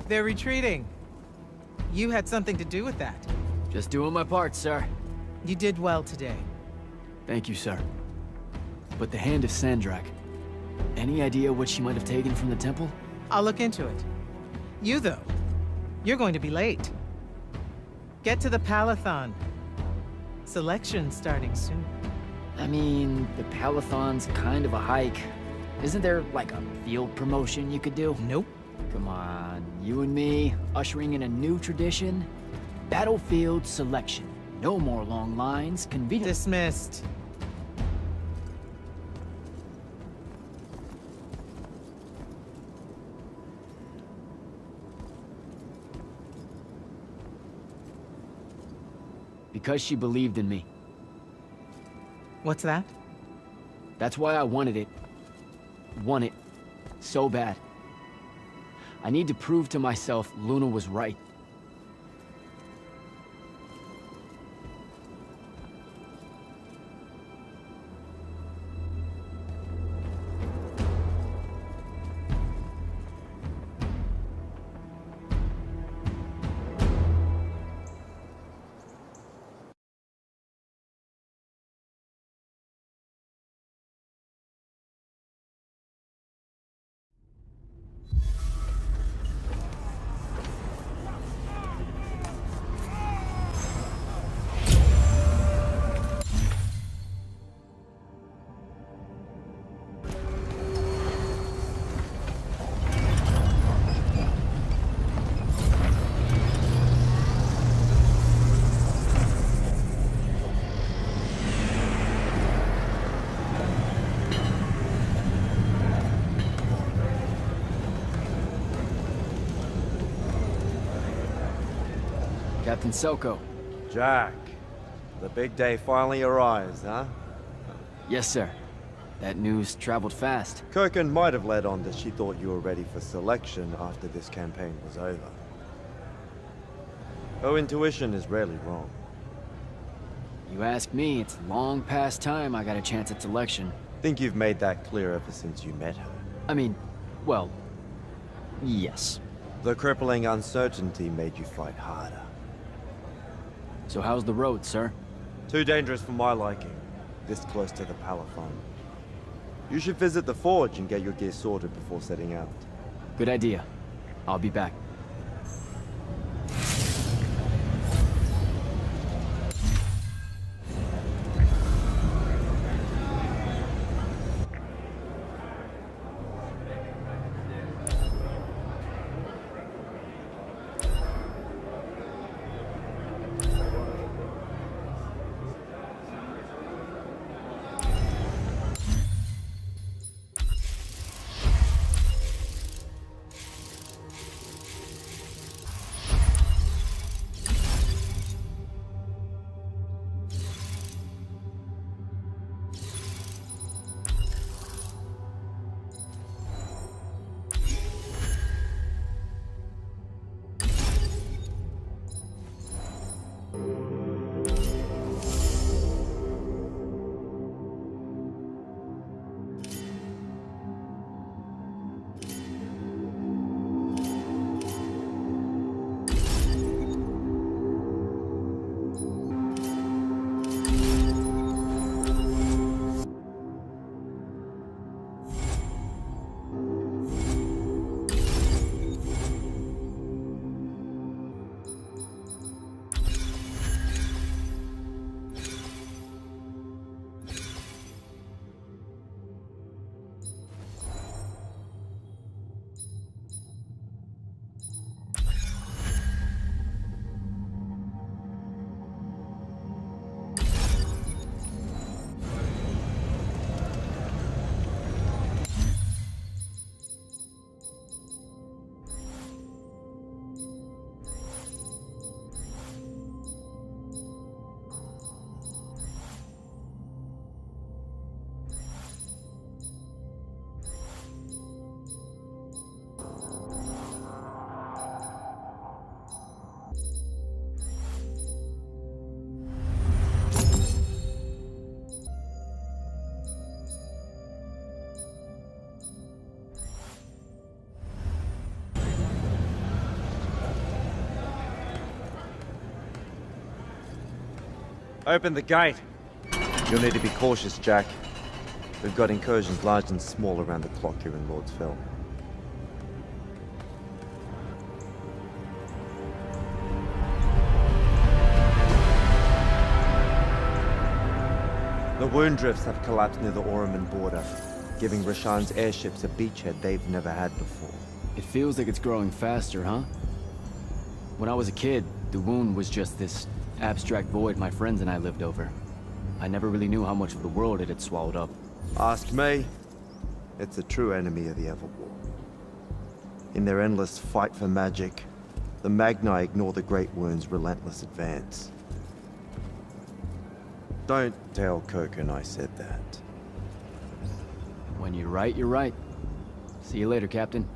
They're retreating. You had something to do with that. Just doing my part, sir. You did well today. Thank you, sir. But the Hand of Sandrak, any idea what she might have taken from the temple? I'll look into it. You, though, you're going to be late. Get to the Palathon. Selection's starting soon. I mean, the Palathon's kind of a hike. Isn't there, like, a field promotion you could do? Nope. Come on, you and me, ushering in a new tradition? Battlefield selection. No more long lines, convenient. Dismissed. Because she believed in me. What's that? That's why I wanted it. Want it. So bad. I need to prove to myself Luna was right. Captain Selko. Jack, the big day finally arrives, huh? Yes, sir. That news traveled fast. Kirkin might have led on that she thought you were ready for selection after this campaign was over. Her intuition is rarely wrong. You ask me, it's long past time I got a chance at selection. Think you've made that clear ever since you met her. I mean, well, yes. The crippling uncertainty made you fight harder. So how's the road, sir? Too dangerous for my liking, this close to the Palathon. You should visit the forge and get your gear sorted before setting out. Good idea. I'll be back. Open the gate. You'll need to be cautious, Jack. We've got incursions large and small around the clock here in Lordsville. The wound drifts have collapsed near the Oreman border, giving Rashan's airships a beachhead they've never had before. It feels like it's growing faster, huh? When I was a kid, the wound was just this abstract void my friends and I lived over. I never really knew how much of the world it had swallowed up. Ask me. It's a true enemy of the Everwar. In their endless fight for magic, the Magni ignore the Great Wound's relentless advance. Don't tell Kirkin I said that. When you're right, you're right. See you later, Captain.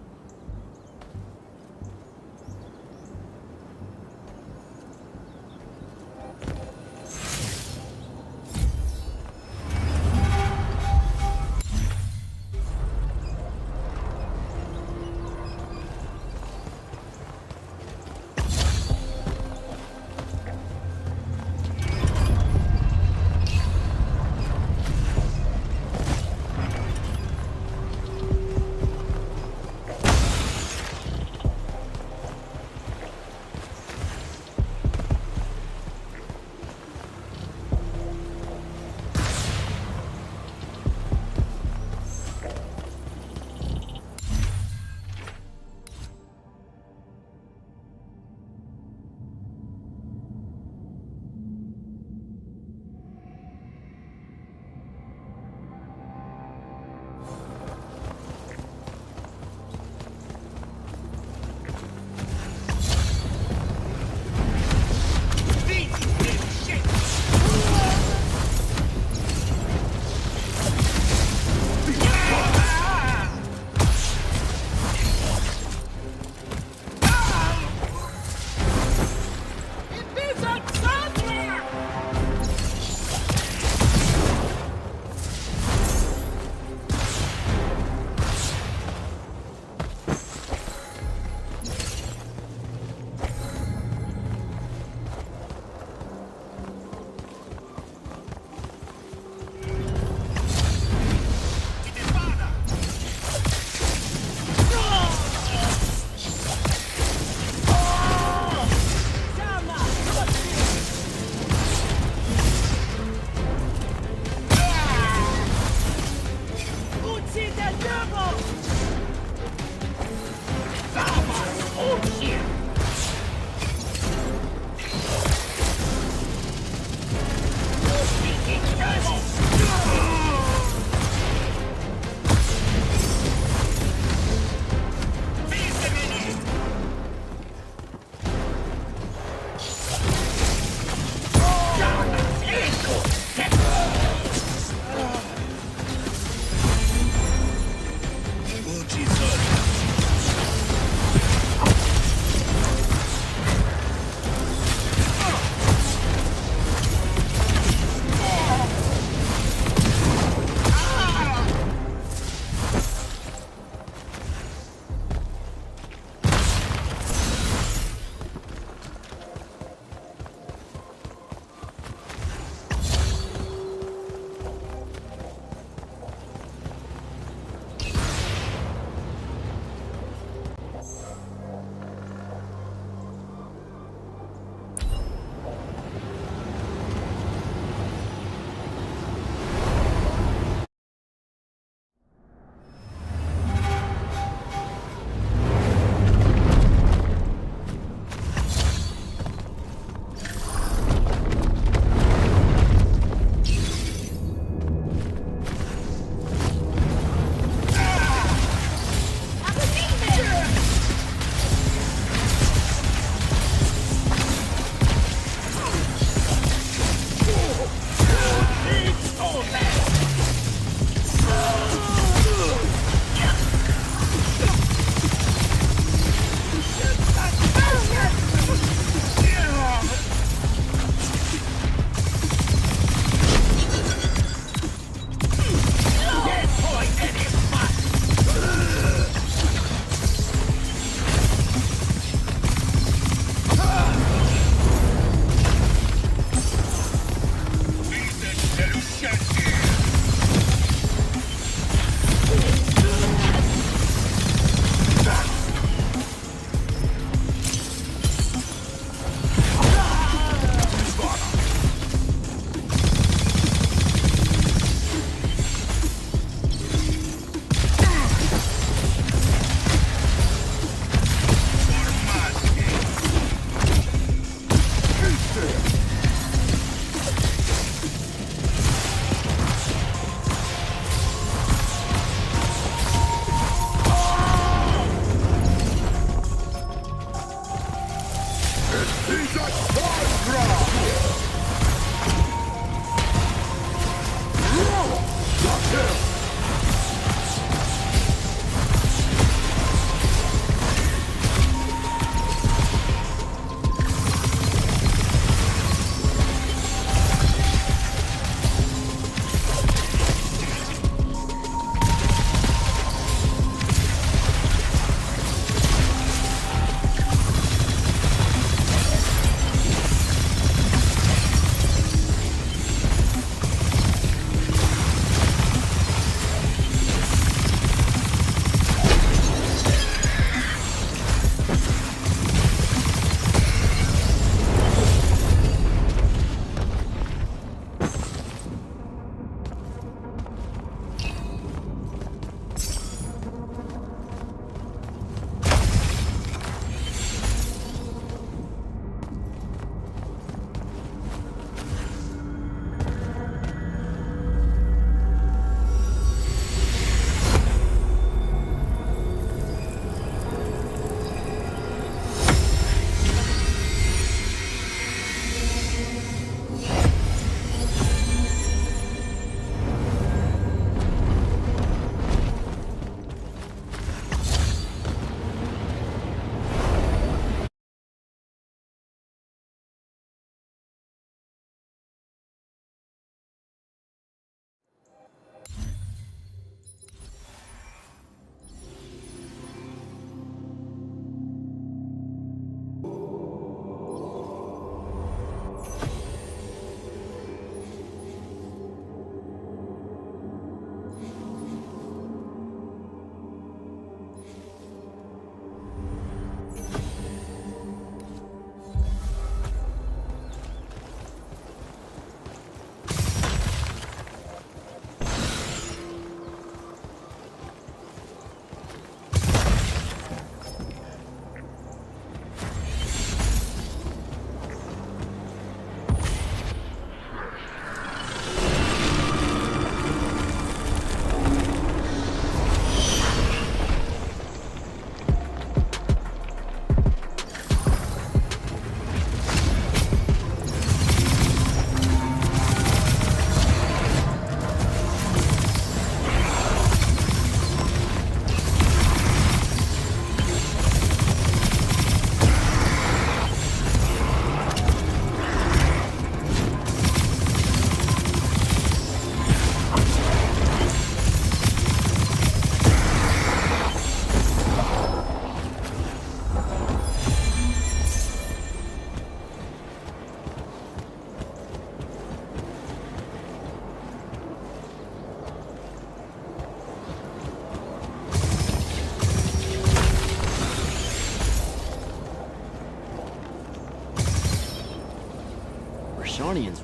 Rashanians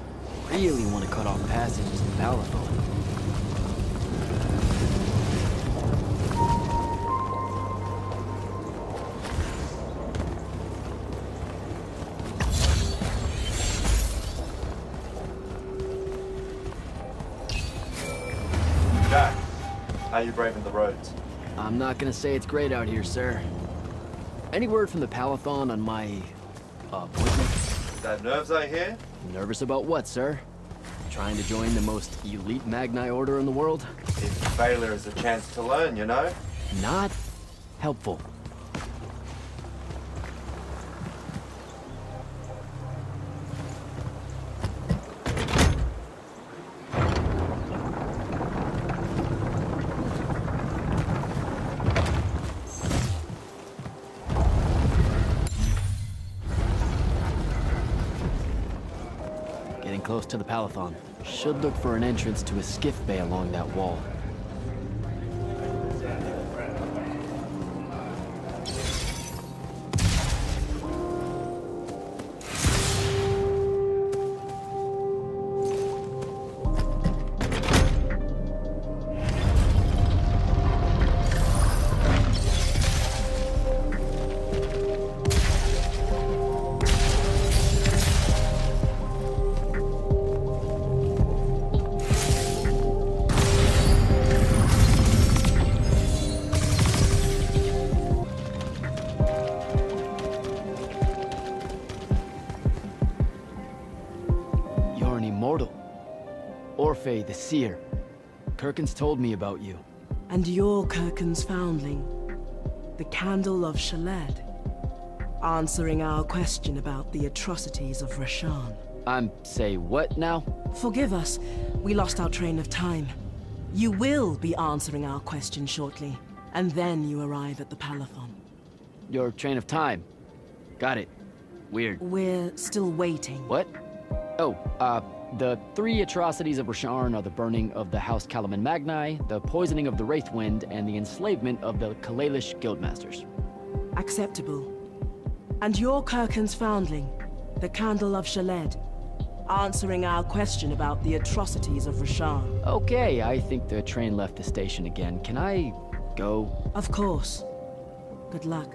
really want to cut off passage to the Palathon. Jack, how you braving the roads? I'm not gonna say it's great out here, sir. Any word from the Palathon on my appointment? That nerves I hear? Nervous about what, sir? Trying to join the most elite Magni order in the world? If failure is a chance to learn, you know? Not helpful. Getting close to the Palathon. Should look for an entrance to a skiff bay along that wall. You're an immortal. Orphe the Seer. Kirkin's told me about you. And you're Kirkin's foundling, the Candle of Shaled, answering our question about the atrocities of Rashan. Say what now? Forgive us, we lost our train of time. You will be answering our question shortly, and then you arrive at the Palathon. Your train of time. Got it. Weird. We're still waiting. What? Oh, the three atrocities of Rasharn are the burning of the House Kalaman Magni, the poisoning of the Wraithwind, and the enslavement of the Kalalish Guildmasters. Acceptable. And you're Kirkin's foundling, the Candle of Shaled, answering our question about the atrocities of Rashan. Okay, I think the train left the station again. Can I go? Of course. Good luck.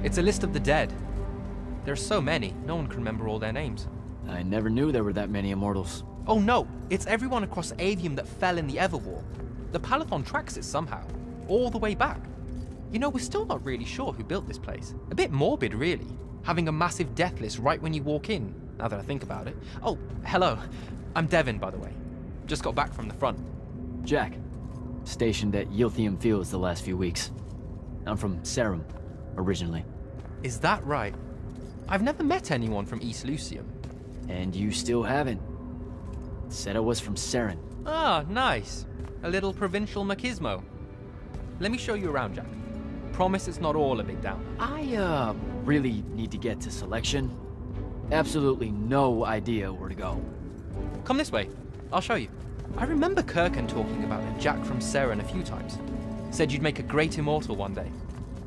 It's a list of the dead. There are so many, no one can remember all their names. I never knew there were that many immortals. Oh no, it's everyone across Avium that fell in the Everwar. The Palathon tracks it somehow, all the way back. You know, we're still not really sure who built this place. A bit morbid, really, having a massive death list right when you walk in, now that I think about it. Oh, hello. I'm Devin, by the way. Just got back from the front. Jack. Stationed at Yilthium Fields the last few weeks. I'm from Serum, originally. Is that right? I've never met anyone from East Lucium. And you still haven't. Said I was from Seren. Ah, nice. A little provincial machismo. Let me show you around, Jack. Promise it's not all a big down. I, really need to get to selection. Absolutely no idea where to go. Come this way. I'll show you. I remember Kirkin talking about a Jack from Seren a few times. Said you'd make a great immortal one day.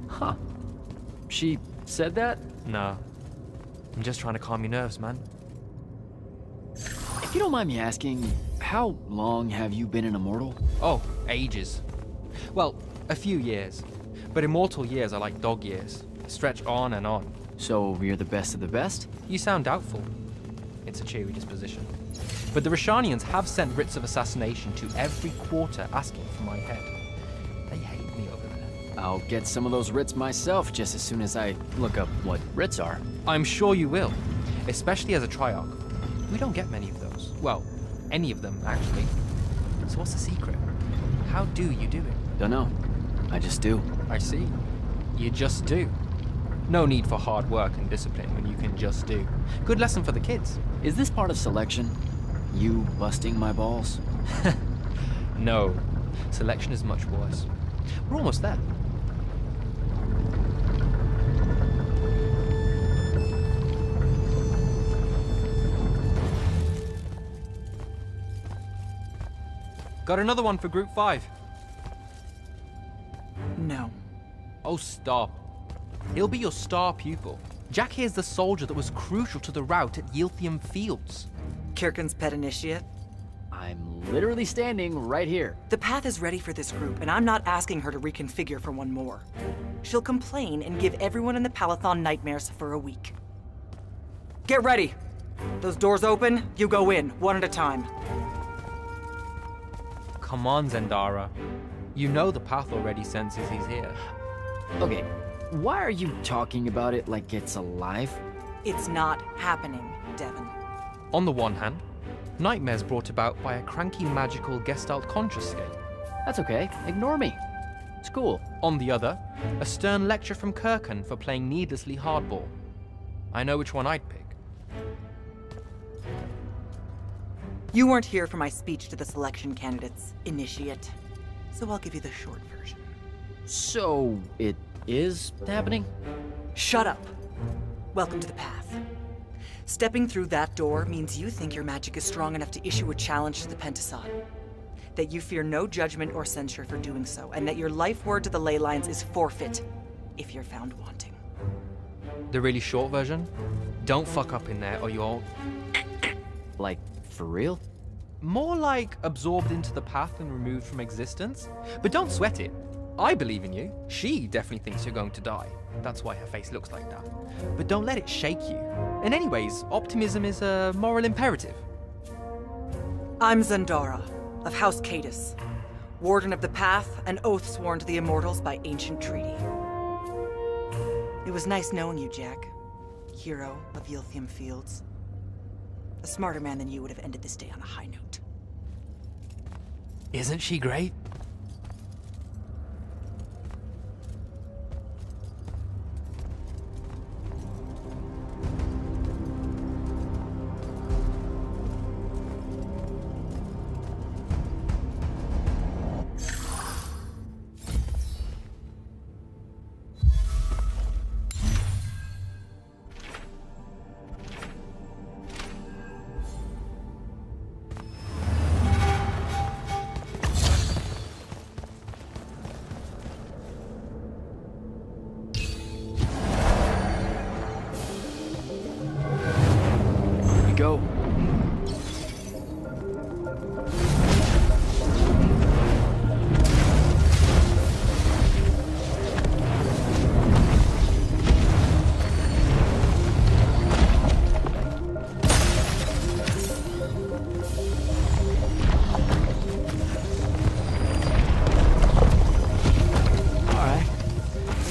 Huh. She said that? No. I'm just trying to calm your nerves, man. If you don't mind me asking, how long have you been an immortal? Oh, ages. Well, a few years. But immortal years are like dog years. Stretch on and on. So you're the best of the best? You sound doubtful. It's a cheery disposition. But the Rashanians have sent writs of assassination to every quarter asking for my head. They hate me over there. I'll get some of those writs myself just as soon as I look up what writs are. I'm sure you will, especially as a triarch. We don't get many of those. Well, any of them, actually. So what's the secret? How do you do it? Dunno. I just do. I see. You just do. No need for hard work and discipline when you can just do. Good lesson for the kids. Is this part of selection? You busting my balls? No. Selection is much worse. We're almost there. Got another one for Group 5. No. Oh, stop. He'll be your star pupil. Jack here's the soldier that was crucial to the rout at Yilthium Fields. Kirkin's pet initiate? I'm literally standing right here. The path is ready for this group, and I'm not asking her to reconfigure for one more. She'll complain and give everyone in the Palathon nightmares for a week. Get ready! Those doors open, you go in, one at a time. Come on, Zendara. You know the path already senses he's here. Okay, why are you talking about it like it's alive? It's not happening, Devon. On the one hand, nightmares brought about by a cranky magical Gestalt conscious state. That's okay, ignore me. It's cool. On the other, a stern lecture from Kirkin for playing needlessly hardball. I know which one I'd pick. You weren't here for my speech to the selection candidates, initiate. So I'll give you the short version. So, it is happening? Shut up. Welcome to the path. Stepping through that door means you think your magic is strong enough to issue a challenge to the Pentasod. That you fear no judgment or censure for doing so, and that your life word to the ley lines is forfeit if you're found wanting. The really short version? Don't fuck up in there or you'll... Like, for real? More like absorbed into the path and removed from existence. But don't sweat it. I believe in you. She definitely thinks you're going to die. That's why her face looks like that. But don't let it shake you. And anyways, optimism is a moral imperative. I'm Zendara, of House Cadus, Warden of the Path, an oath sworn to the Immortals by ancient treaty. It was nice knowing you, Jack. Hero of Yilthium Fields. A smarter man than you would have ended this day on a high note. Isn't she great? Go. All right.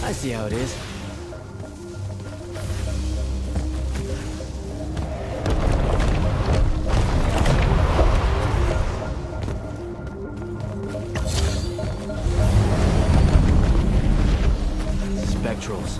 I see how it is. Spectrals.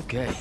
Okay.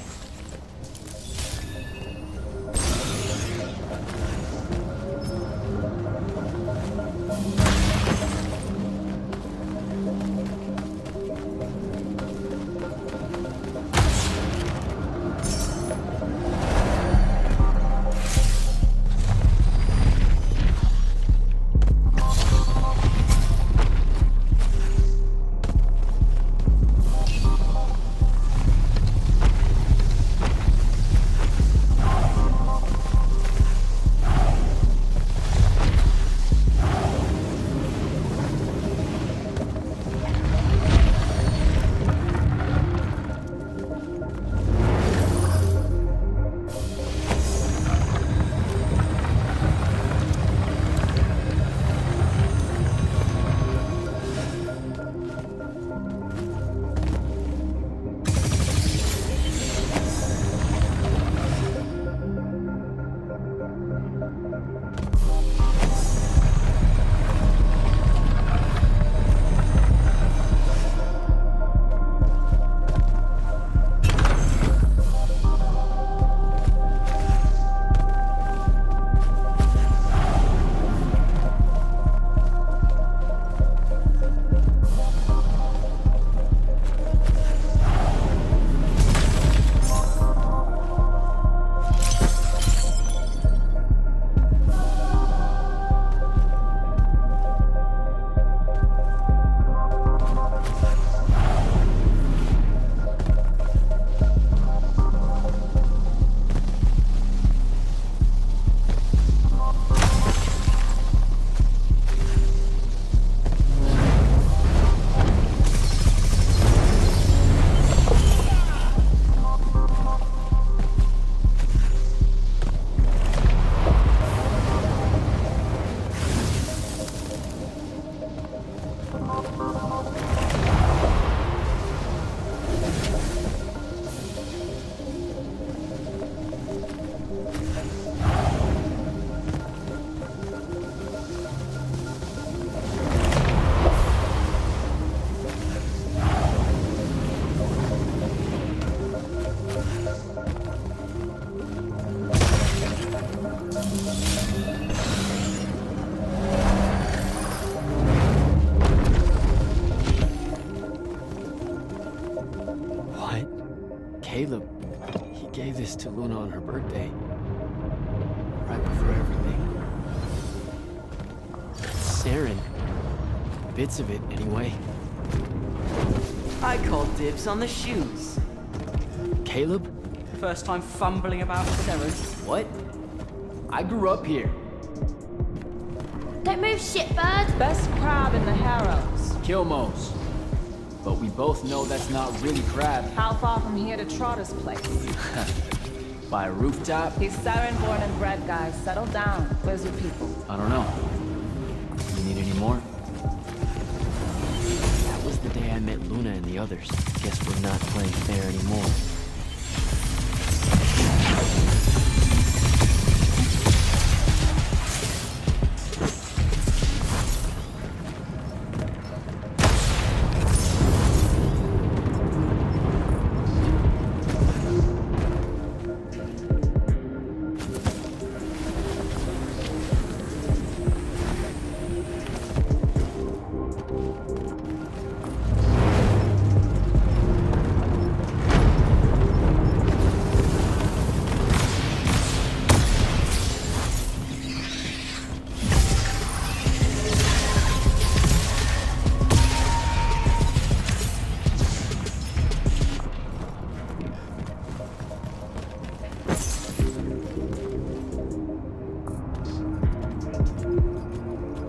Caleb, he gave this to Luna on her birthday. Right before everything. Saren. Bits of it, anyway. I call dibs on the shoes. Caleb? First time fumbling about with errands. What? I grew up here. Don't move, shitbird! Best crab in the Harrows. Kilmos. But we both know that's not really crab. How far from here to Trotter's place? By a rooftop? He's Siren-born and bred, guys. Settle down. Where's your people? I don't know. You need any more? That was the day I met Luna and the others. Guess we're not playing fair anymore.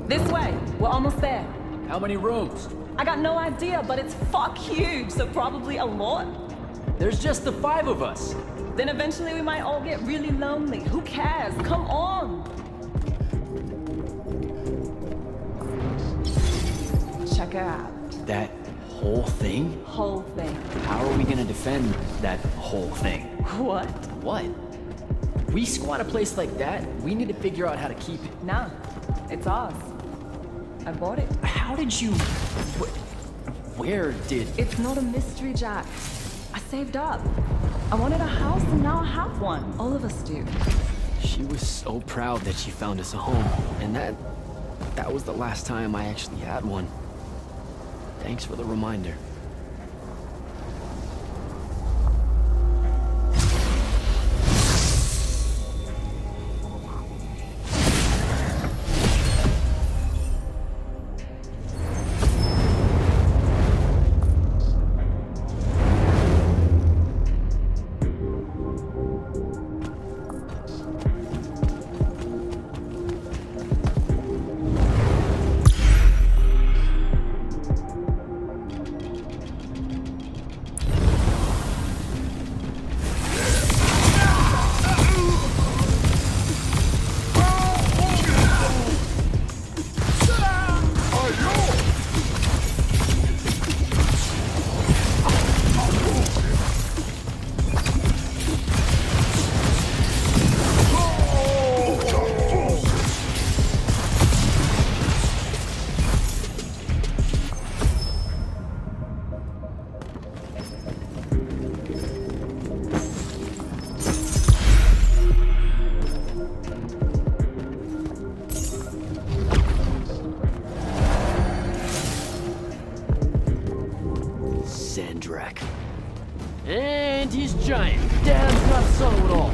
This way. We're almost there. How many rooms? I got no idea, but it's fuck huge, so probably a lot. There's just the 5 of us. Then eventually we might all get really lonely. Who cares? Come on! Check it out. That whole thing? Whole thing. How are we gonna defend that whole thing? What? What? We squat a place like that, we need to figure out how to keep it. Nah, it's ours. I bought it. How did you... Where did... It's not a mystery, Jack. I saved up. I wanted a house and now I have one. All of us do. She was so proud that she found us a home. And that was the last time I actually had one. Thanks for the reminder. And he's giant. Damn, not so at all.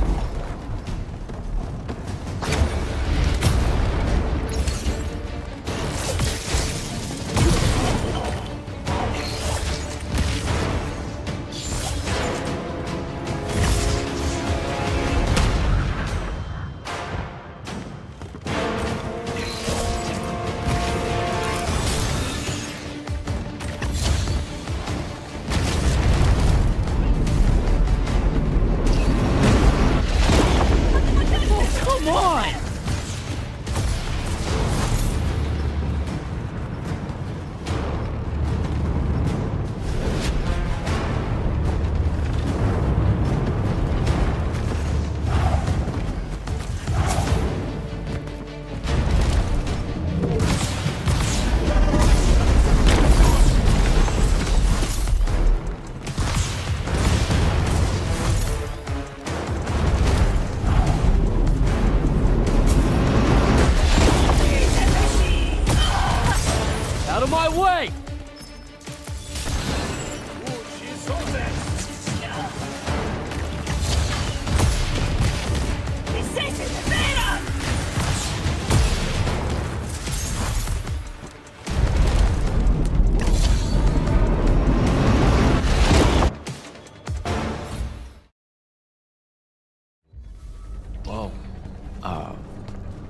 Whoa.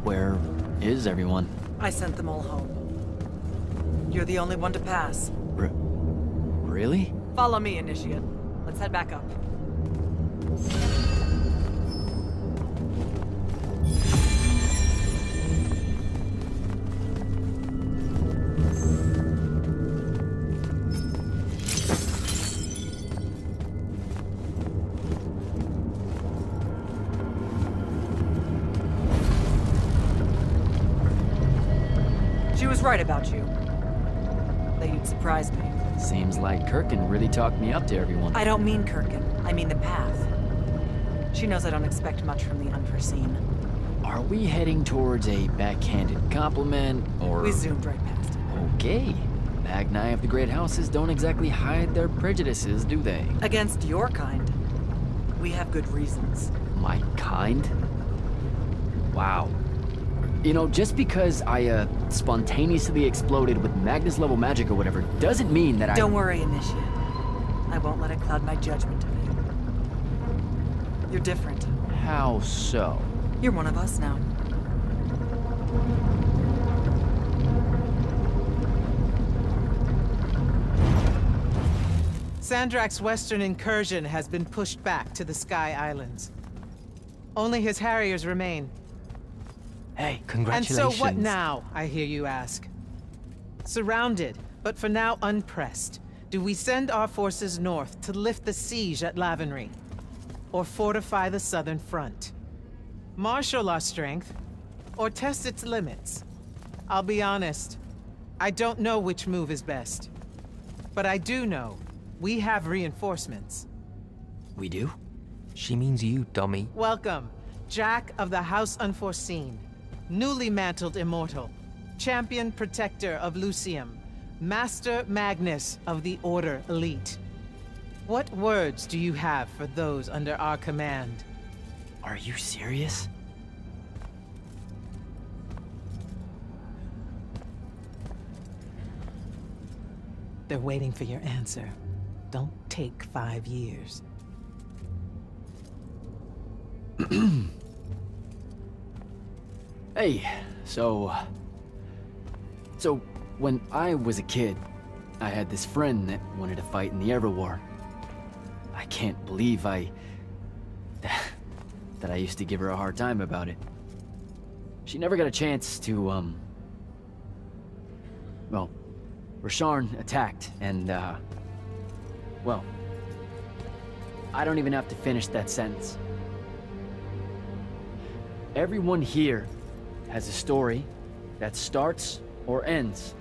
Where is everyone? I sent them all home. You're the only one to pass. Really? Follow me, Initiate. Let's head back up. She was right about you. That you'd surprised me. Seems like Kirkin really talked me up to everyone. I don't mean Kirkin. I mean the path. She knows I don't expect much from the unforeseen. Are we heading towards a backhanded compliment, or...? We zoomed right past it. Okay. Magni of the Great Houses don't exactly hide their prejudices, do they? Against your kind. We have good reasons. My kind? Wow. You know, just because I, spontaneously exploded with Magnus-level magic or whatever, doesn't mean that Don't worry, Initiate. I won't let it cloud my judgment of you. You're different. How so? You're one of us now. Sandrak's western incursion has been pushed back to the Sky Islands. Only his Harriers remain. Hey, And congratulations. so what now, I hear you ask? Surrounded, but for now unpressed, do we send our forces north to lift the siege at Lavenry? Or fortify the southern front? Marshal our strength, or test its limits? I'll be honest, I don't know which move is best. But I do know, we have reinforcements. We do? She means you, dummy. Welcome, Jack of the House Unforeseen. Newly mantled immortal, champion protector of Lucium, Master Magnus of the Order Elite. What words do you have for those under our command? Are you serious? They're waiting for your answer. Don't take 5 years. Hey, so when I was a kid, I had this friend that wanted to fight in the Everwar. I can't believe that I used to give her a hard time about it. She never got a chance to, well, Rasharn attacked, and, well, I don't even have to finish that sentence. Everyone here has a story that starts or ends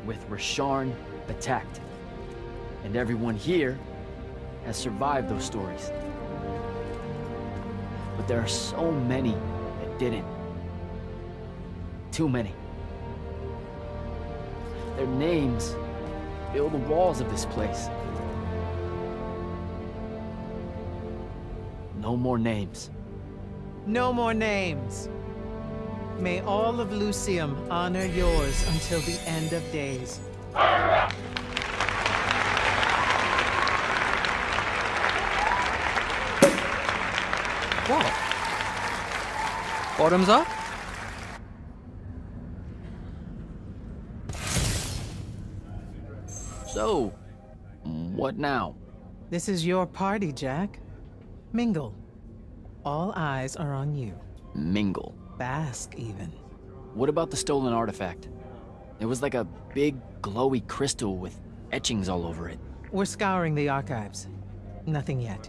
with Rasharn attacked. And everyone here has survived those stories. But there are so many that didn't. Too many. Their names fill the walls of this place. No more names. No more names. May all of Lucium honor yours until the end of days. What? Bottoms up? So, what now? This is your party, Jack. Mingle. All eyes are on you. Mingle. Bask, even. What about the stolen artifact? It was like a big, glowy crystal with etchings all over it. We're scouring the archives. Nothing yet.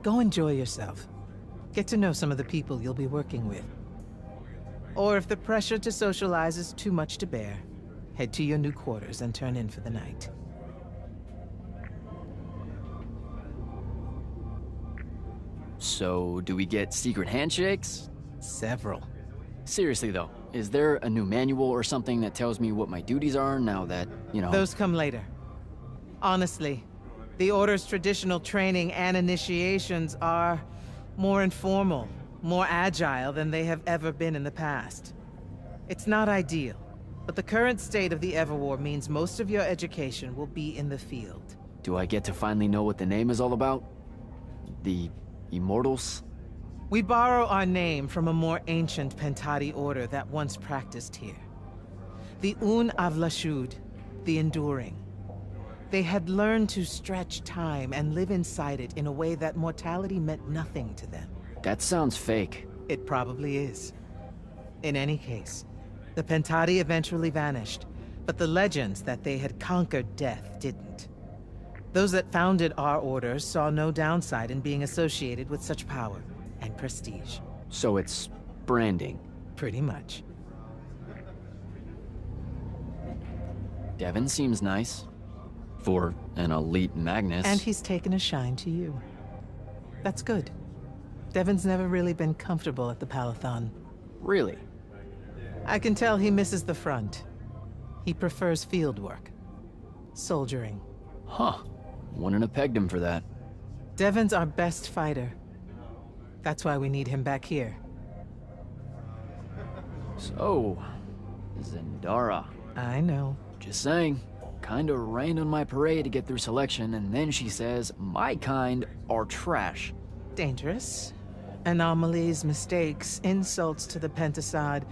Go enjoy yourself. Get to know some of the people you'll be working with. Or if the pressure to socialize is too much to bear, head to your new quarters and turn in for the night. So, do we get secret handshakes? Several. Seriously though, is there a new manual or something that tells me what my duties are now that, you know... Those come later. Honestly, the Order's traditional training and initiations are more informal, more agile than they have ever been in the past. It's not ideal, but the current state of the Everwar means most of your education will be in the field. Do I get to finally know what the name is all about? The immortals? We borrow our name from a more ancient Pentati order that once practiced here. The Un Avlashud, the Enduring. They had learned to stretch time and live inside it in a way that mortality meant nothing to them. That sounds fake. It probably is. In any case, the Pentati eventually vanished, but the legends that they had conquered death didn't. Those that founded our order saw no downside in being associated with such power and prestige. So it's branding. Pretty much. Devin seems nice. For an elite Magnus. And he's taken a shine to you. That's good. Devin's never really been comfortable at the Palathon. Really? I can tell he misses the front. He prefers field work. Soldiering. Huh. Wouldn't have pegged him for that. Devin's our best fighter. That's why we need him back here. So, Zendara. I know. Just saying. Kinda rained on my parade to get through selection, and then she says my kind are trash. Dangerous. Anomalies, mistakes, insults to the Pentasod.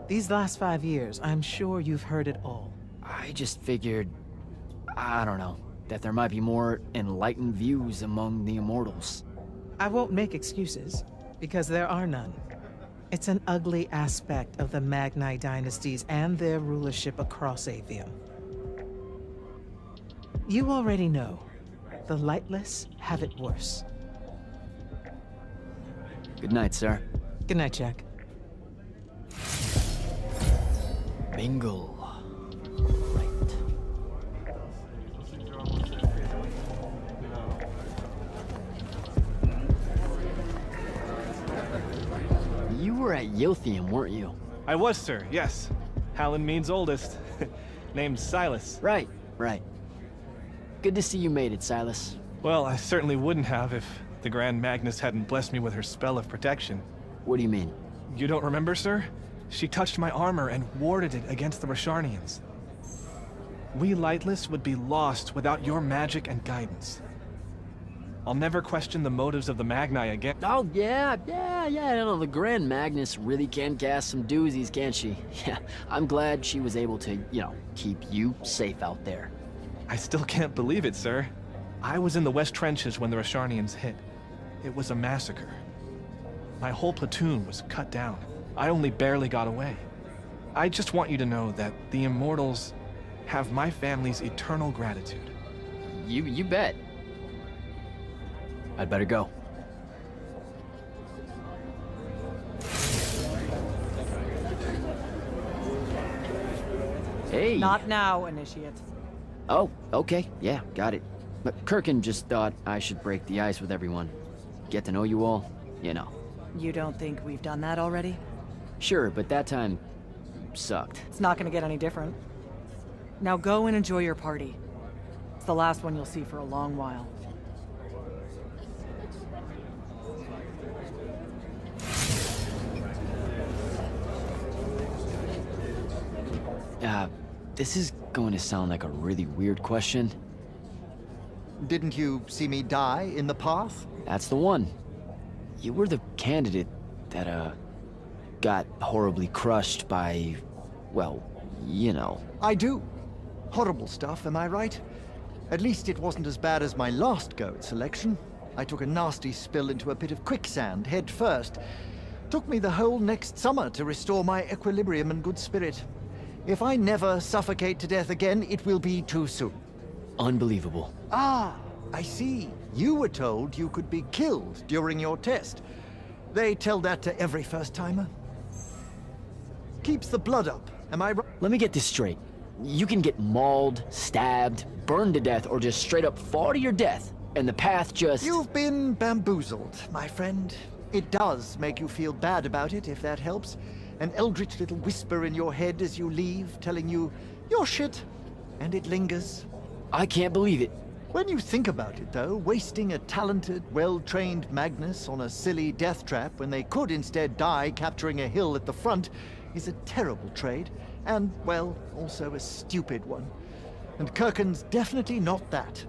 These last 5 years, I'm sure you've heard it all. I just figured, I don't know, that there might be more enlightened views among the immortals. I won't make excuses, because there are none. It's an ugly aspect of the Magni dynasties and their rulership across Avium. You already know, the lightless have it worse. Good night, sir. Good night, Jack. Bingo. You were at Yothium, weren't you? I was, sir, yes. Hallen means oldest. Named Silas. Right. Good to see you made it, Silas. Well, I certainly wouldn't have if the Grand Magnus hadn't blessed me with her spell of protection. What do you mean? You don't remember, sir? She touched my armor and warded it against the Rasharnians. We Lightless would be lost without your magic and guidance. I'll never question the motives of the Magni again. Oh, yeah, I know, the Grand Magnus really can cast some doozies, can't she? Yeah, I'm glad she was able to, keep you safe out there. I still can't believe it, sir. I was in the West Trenches when the Rasharnians hit. It was a massacre. My whole platoon was cut down. I only barely got away. I just want you to know that the Immortals have my family's eternal gratitude. You bet. I'd better go. Hey! Not now, Initiate. Oh, okay. Yeah, got it. But Kirkin just thought I should break the ice with everyone. Get to know you all, You don't think we've done that already? Sure, but that time sucked. It's not gonna get any different. Now go and enjoy your party. It's the last one you'll see for a long while. This is going to sound like a really weird question. Didn't you see me die in the path? That's the one. You were the candidate that, got horribly crushed by, well, I do. Horrible stuff, am I right? At least it wasn't as bad as my last go at selection. I took a nasty spill into a pit of quicksand head first. Took me the whole next summer to restore my equilibrium and good spirit. If I never suffocate to death again, it will be too soon. Unbelievable. Ah, I see. You were told you could be killed during your test. They tell that to every first-timer. Keeps the blood up, am I right? Let me get this straight. You can get mauled, stabbed, burned to death, or just straight up fall to your death, and the path just... You've been bamboozled, my friend. It does make you feel bad about it, if that helps. An eldritch little whisper in your head as you leave, telling you, you're shit. And it lingers. I can't believe it. When you think about it, though, wasting a talented, well-trained Magnus on a silly death trap when they could instead die capturing a hill at the front is a terrible trade, and, well, also a stupid one. And Kirken's definitely not that.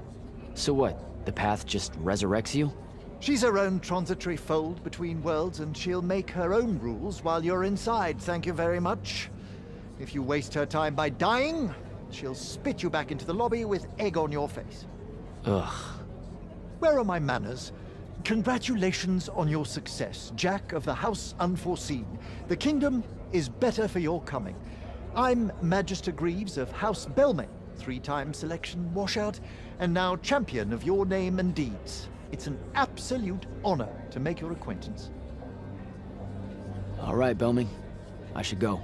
So what? The path just resurrects you? She's her own transitory fold between worlds, and she'll make her own rules while you're inside, thank you very much. If you waste her time by dying, she'll spit you back into the lobby with egg on your face. Ugh. Where are my manners? Congratulations on your success, Jack of the House Unforeseen. The kingdom is better for your coming. I'm Magister Greaves of House Belmay, 3-time selection washout, and now champion of your name and deeds. It's an absolute honor to make your acquaintance. All right, Belming. I should go.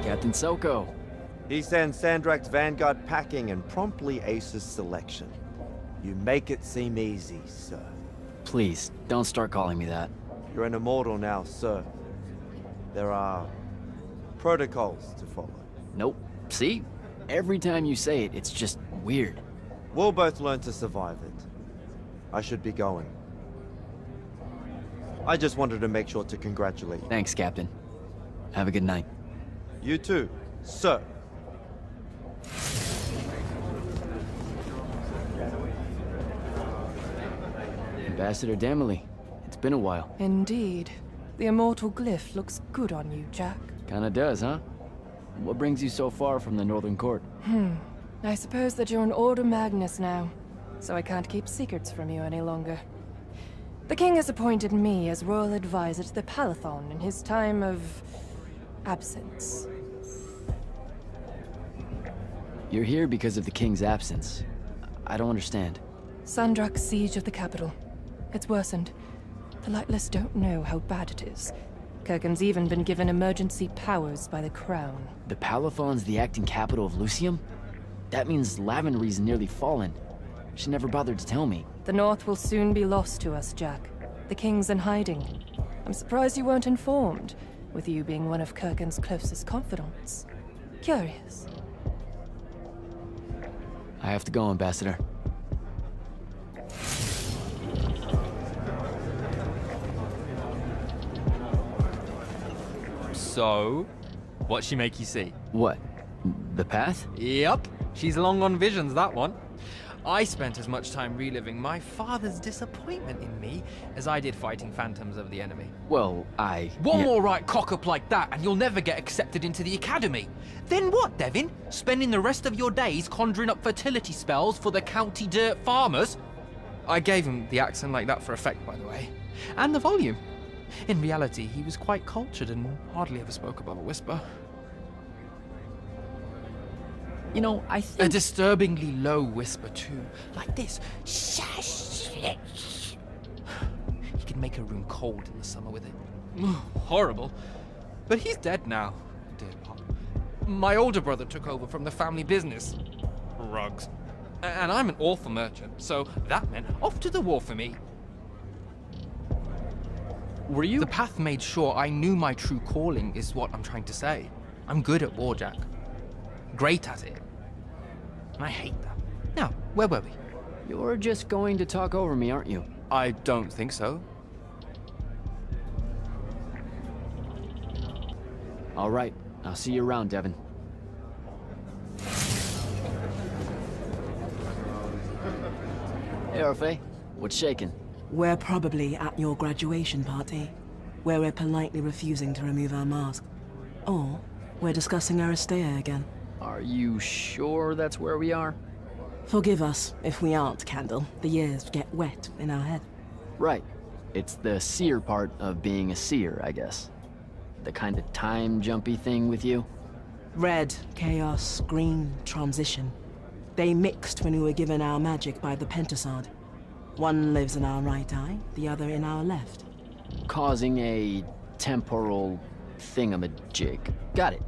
Captain Soko. He sends Sandrak's vanguard packing and promptly aces selection. You make it seem easy, sir. Please, don't start calling me that. You're an immortal now, sir. There are protocols to follow. Nope. See? Every time you say it, it's just weird. We'll both learn to survive it. I should be going. I just wanted to make sure to congratulate you. Thanks, Captain. Have a good night. You too, sir. Ambassador Damley, it's been a while. Indeed. The immortal glyph looks good on you, Jack. Kinda does, huh? What brings you so far from the Northern Court? I suppose that you're an Order Magnus now, so I can't keep secrets from you any longer. The king has appointed me as royal advisor to the Palathon in his time of absence. You're here because of the king's absence. I don't understand. Sandrak's siege of the capital. It's worsened. The Lightless don't know how bad it is. Kirken's even been given emergency powers by the crown. The Palathon's the acting capital of Lucium? That means Lavenry's nearly fallen. She never bothered to tell me. The North will soon be lost to us, Jack. The king's in hiding. I'm surprised you weren't informed, with you being one of Kirken's closest confidants. Curious. I have to go, Ambassador. So, what'd she make you see? What? The path? Yup, she's long on visions, that one. I spent as much time reliving my father's disappointment in me as I did fighting phantoms of the enemy. Well, One more right cock-up like that and you'll never get accepted into the academy. Then what, Devin? Spending the rest of your days conjuring up fertility spells for the county dirt farmers? I gave him the accent like that for effect, by the way. And the volume. In reality, he was quite cultured and hardly ever spoke above a whisper. You know, I think... A disturbingly low whisper, too. Like this. He could make a room cold in the summer with it. Horrible. But he's dead now, dear Pop. My older brother took over from the family business. Rugs. And I'm an awful merchant, so that meant off to the war for me. Were you? The path made sure I knew my true calling is what I'm trying to say. I'm good at war, Jack. Great at it. And I hate that. Now, where were we? You're just going to talk over me, aren't you? I don't think so. All right. I'll see you around, Devin. Hey, Orphe. What's shaking? We're probably at your graduation party, where we're politely refusing to remove our mask. Or we're discussing Aristea again. Are you sure that's where we are? Forgive us if we aren't, Candle. The years get wet in our head. Right. It's the seer part of being a seer, I guess. The kind of time-jumpy thing with you? Red, chaos, green, transition. They mixed when we were given our magic by the Pentasod. One lives in our right eye, the other in our left. Causing a temporal thingamajig. Got it.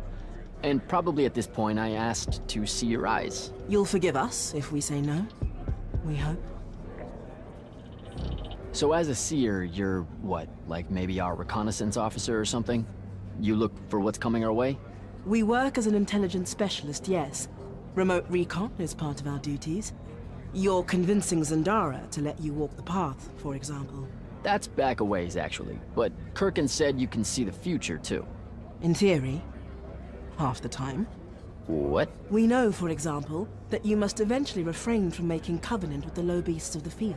And probably at this point I asked to see your eyes. You'll forgive us if we say no. We hope. So as a seer, you're what? Like maybe our reconnaissance officer or something? You look for what's coming our way? We work as an intelligence specialist, yes. Remote recon is part of our duties. You're convincing Zendara to let you walk the path, for example. That's back a ways, actually. But Kirkin said you can see the future, too. In theory. Half the time. What? We know, for example, that you must eventually refrain from making covenant with the low beasts of the field.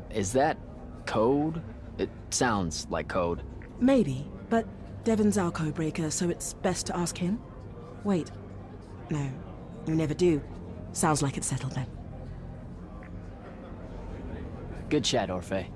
Is that code? It sounds like code. Maybe, but Devon's our codebreaker, so it's best to ask him. Wait. No, you never do. Sounds like it's settled then. Good chat, Orphe.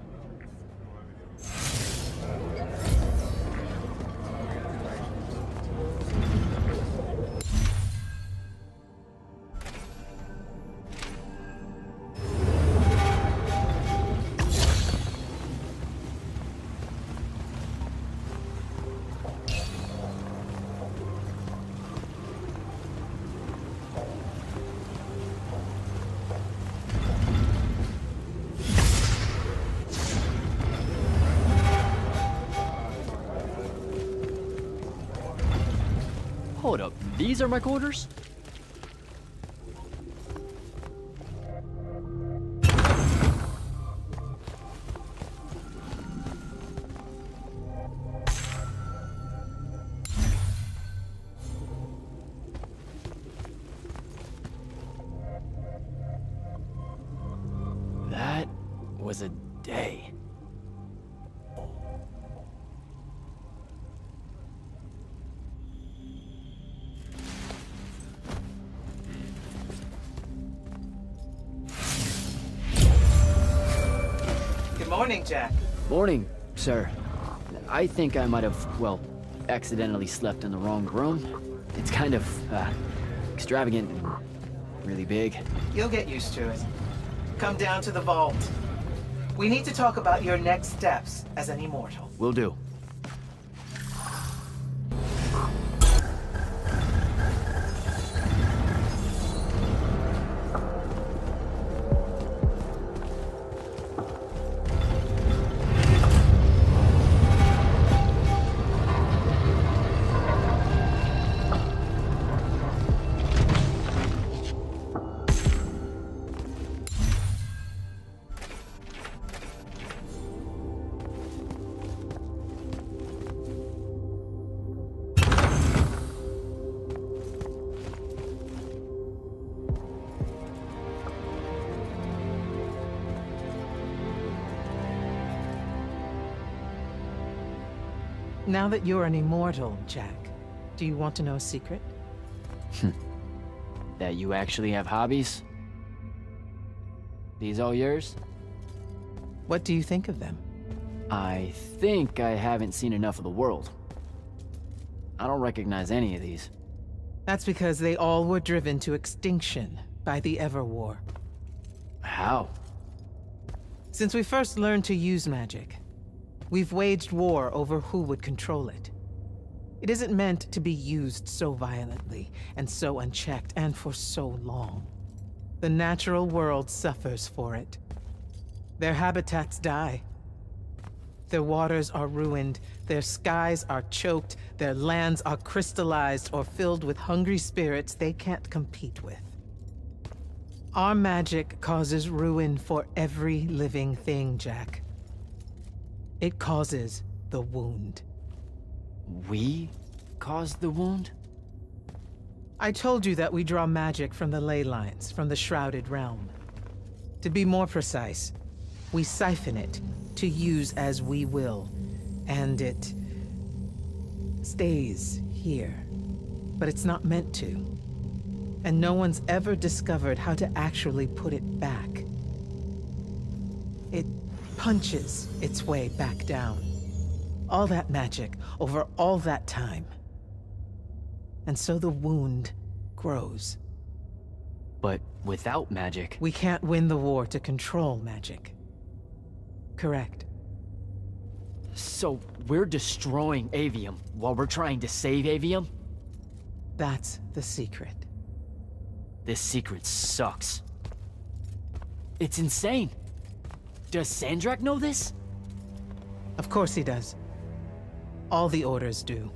Hold up, these are my quarters? That was a day. Morning, Jack. Morning, sir. I think I might have, well, accidentally slept in the wrong room. It's kind of, extravagant and really big. You'll get used to it. Come down to the vault. We need to talk about your next steps as an immortal. Will do. Now that you're an immortal, Jack, do you want to know a secret? That you actually have hobbies? These all yours? What do you think of them? I think I haven't seen enough of the world. I don't recognize any of these. That's because they all were driven to extinction by the Everwar. How? Since we first learned to use magic, we've waged war over who would control it. It isn't meant to be used so violently and so unchecked and for so long. The natural world suffers for it. Their habitats die. Their waters are ruined, their skies are choked, their lands are crystallized or filled with hungry spirits they can't compete with. Our magic causes ruin for every living thing, Jack. It causes the wound. We caused the wound? I told you that we draw magic from the ley lines, from the Shrouded Realm. To be more precise, we siphon it to use as we will, and it stays here. But it's not meant to. And no one's ever discovered how to actually put it back. It punches its way back down. All that magic over all that time. And so the wound grows. But without magic... We can't win the war to control magic. Correct. So we're destroying Avium while we're trying to save Avium? That's the secret. This secret sucks. It's insane. Does Sandrak know this? Of course he does. All the orders do.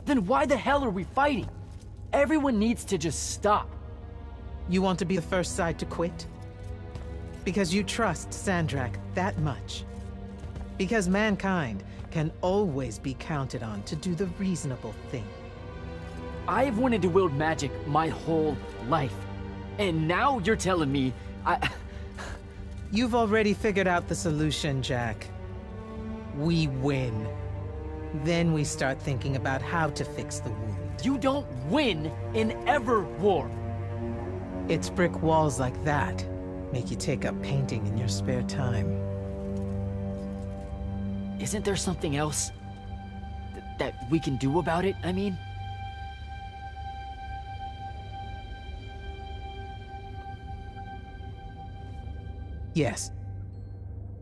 Then why the hell are we fighting? Everyone needs to just stop. You want to be the first side to quit? Because you trust Sandrak that much. Because mankind can always be counted on to do the reasonable thing. I've wanted to wield magic my whole life. And now you're telling me You've already figured out the solution, Jack. We win. Then we start thinking about how to fix the wound. You don't win in ever war. It's brick walls like that make you take up painting in your spare time. Isn't there something else that we can do about it, I mean? Yes.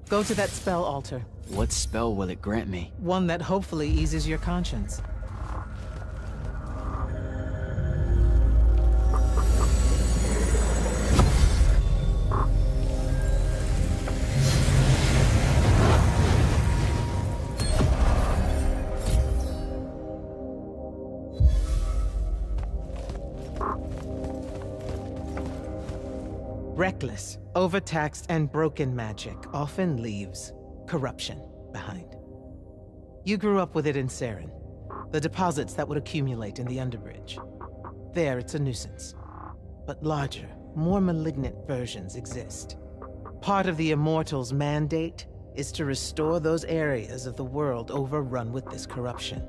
Go to that spell altar. What spell will it grant me? One that hopefully eases your conscience. Reckless, overtaxed, and broken magic often leaves corruption behind. You grew up with it in Saren, the deposits that would accumulate in the Underbridge. There, it's a nuisance. But larger, more malignant versions exist. Part of the Immortals' mandate is to restore those areas of the world overrun with this corruption.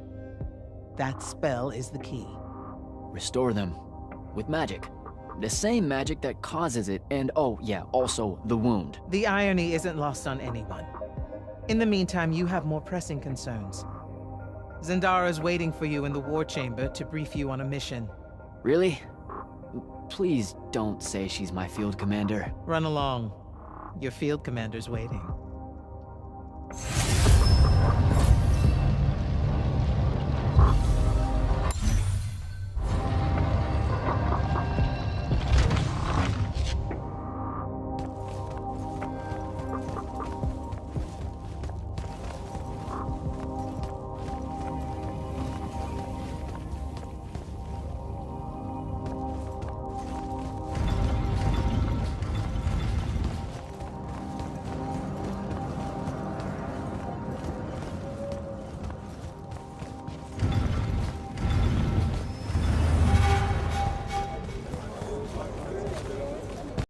That spell is the key. Restore them. With magic. The same magic that causes it, and oh yeah, also the wound. The irony isn't lost on anyone. In the meantime, you have more pressing concerns. Zendara's waiting for you in the war chamber to brief you on a mission. Really? Please don't say she's my field commander. Run along. Your field commander's waiting.